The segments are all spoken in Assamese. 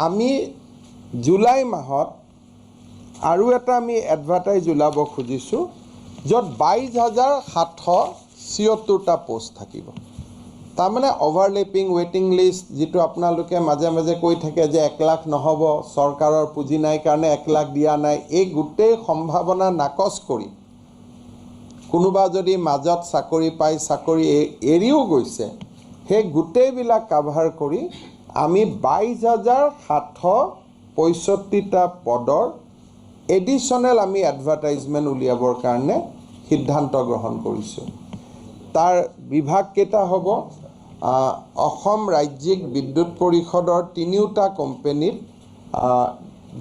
আমি জুলাই মাহত আৰু এটা আমি এডভাৰটাইজ ওলাব খুজিছোঁ য'ত 22,776টা পোষ্ট থাকিব। তাৰমানে অভাৰলেপিং ৱেটিং লিষ্ট যিটো আপোনালোকে মাজে মাজে কৈ থাকে যে 1 লাখ নহ'ব, চৰকাৰৰ পুঁজি নাই কাৰণে 1 লাখ দিয়া নাই, এই গোটেই সম্ভাৱনা নাকচ কৰি কোনোবা যদি মাজত চাকৰি পাই চাকৰি এৰিও গৈছে সেই গোটেইবিলাক কাভাৰ কৰি আমি 22,765টা পদৰ এডিশ্যনেল আমি এডভাৰটাইজমেণ্ট উলিয়াবৰ কাৰণে সিদ্ধান্ত গ্ৰহণ কৰিছোঁ। তাৰ বিভাগ কেইটা হ'ব, অসম ৰাজ্যিক বিদ্যুৎ পৰিষদৰ 3টা কোম্পানীত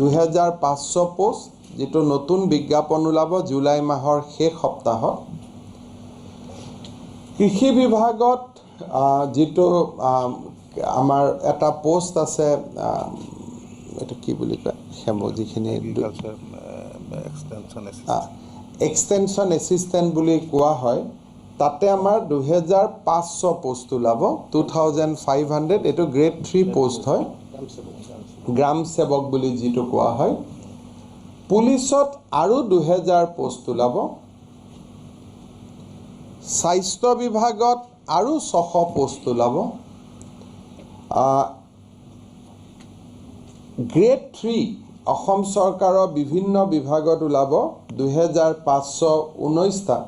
2,500 পোষ্ট, যিটো নতুন বিজ্ঞাপন ওলাব জুলাই মাহৰ শেষ সপ্তাহত। কৃষি বিভাগত যিটো আমাৰ এটা পোষ্ট আছে, এইটো কি বুলি কয় যিখিনি এক্সটেনশ্যন এছিষ্টেণ্ট বুলি কোৱা হয়, তাতে আমাৰ 2,500 পোষ্ট ওলাব, 2,500। এইটো গ্ৰেড 3 পোষ্ট হয়, গ্ৰাম সেৱক বুলি যিটো কোৱা হয়। পুলিচত আৰু 2,000 পোষ্ট ওলাব। স্বাস্থ্য বিভাগত আৰু 600 পোষ্ট ওলাব। গ্ৰেড 3 অসম চৰকাৰৰ বিভিন্ন বিভাগত ওলাব 2,519টা।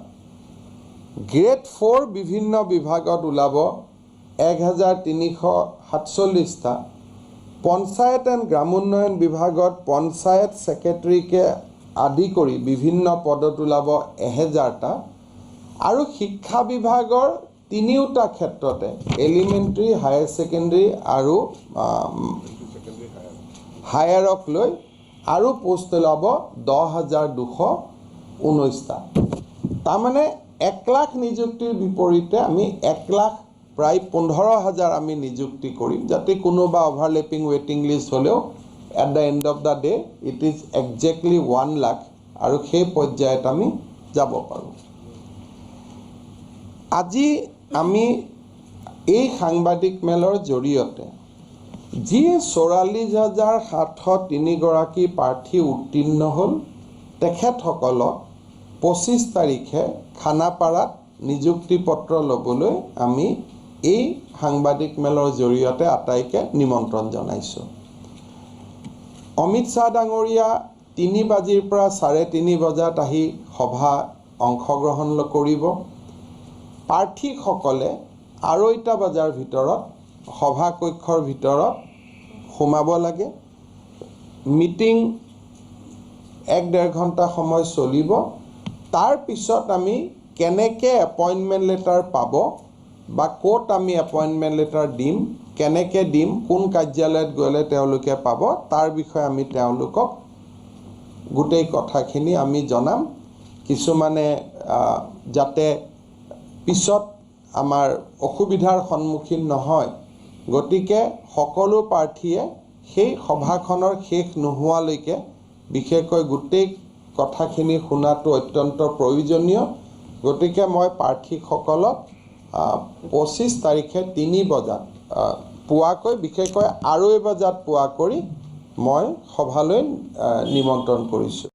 গ্ৰেড 4 বিভিন্ন বিভাগত ওলাব 1,347টা। পঞ্চায়ত এণ্ড গ্ৰামোন্নয়ন বিভাগত পঞ্চায়ত ছেক্ৰেটাৰীকে আদি কৰি বিভিন্ন পদত ওলাব 1,000টা। আৰু শিক্ষা বিভাগৰ 3টা ক্ষেত্ৰতে এলিমেণ্টাৰী, হায়াৰ ছেকেণ্ডেৰী আৰু হায়াৰক লৈ আৰু পোষ্ট ওলাব 10,219টা। তাৰমানে 1 লাখ নিযুক্তিৰ বিপৰীতে আমি 1 লাখ প্ৰায় 15,000 আমি নিযুক্তি কৰিম, যাতে কোনোবা অভাৰলেপিং ৱেটিং লিষ্ট হ'লেও at the and of the day it is exactly 1 lakh, আৰু সেই পৰ্যায়ত আমি যাব পাৰোঁ। আজি আমি এই সাংবাদিক মেলৰ জৰিয়তে যি 44,703 গৰাকী প্ৰাৰ্থী উত্তীৰ্ণ হ'ল তেখেতসকলক 25 তাৰিখে খানাপাৰাত নিযুক্তি পত্ৰ ল'বলৈ আমি এই সাংবাদিক মেলৰ জৰিয়তে আটাইকে নিমন্ত্ৰণ জনাইছোঁ। অমিত শ্বাহ ডাঙৰীয়া 3 বাজিৰ পৰা 3:30 বজাত আহি সভা অংশগ্ৰহণ কৰিব। প্ৰাৰ্থীসকলে 2:30 বজাৰ ভিতৰত সভাকক্ষৰ ভিতৰত সোমাব লাগে। মিটিং 1-1.5 ঘণ্টা সময় চলিব। তাৰ পিছত আমি কেনেকৈ এপইণ্টমেণ্ট লেটাৰ পাব বা ক'ত আমি এপইণ্টমেণ্ট লেটাৰ দিম, কেনেকৈ দিম, কোন কাৰ্যালয়ত গ'লে তেওঁলোকে পাব, তাৰ বিষয়ে আমি তেওঁলোকক গোটেই কথাখিনি আমি জনাম। কিছুমানে যাতে পিছত আমাৰ অসুবিধাৰ সন্মুখীন নহয়, গতিকে সকলো প্ৰাৰ্থীয়ে সেই সভাখনৰ শেষ নোহোৱালৈকে বিশেষকৈ গোটেই কথাখিনি শুনাটো অত্যন্ত প্ৰয়োজনীয়। গতিকে মই প্ৰাৰ্থীসকলক 25 তাৰিখে 3 বজাত পুৱাকৈ, বিশেষকৈ 2:30 বজাত পুৱা কৰি মই সভালৈ নিমন্ত্ৰণ কৰিছোঁ।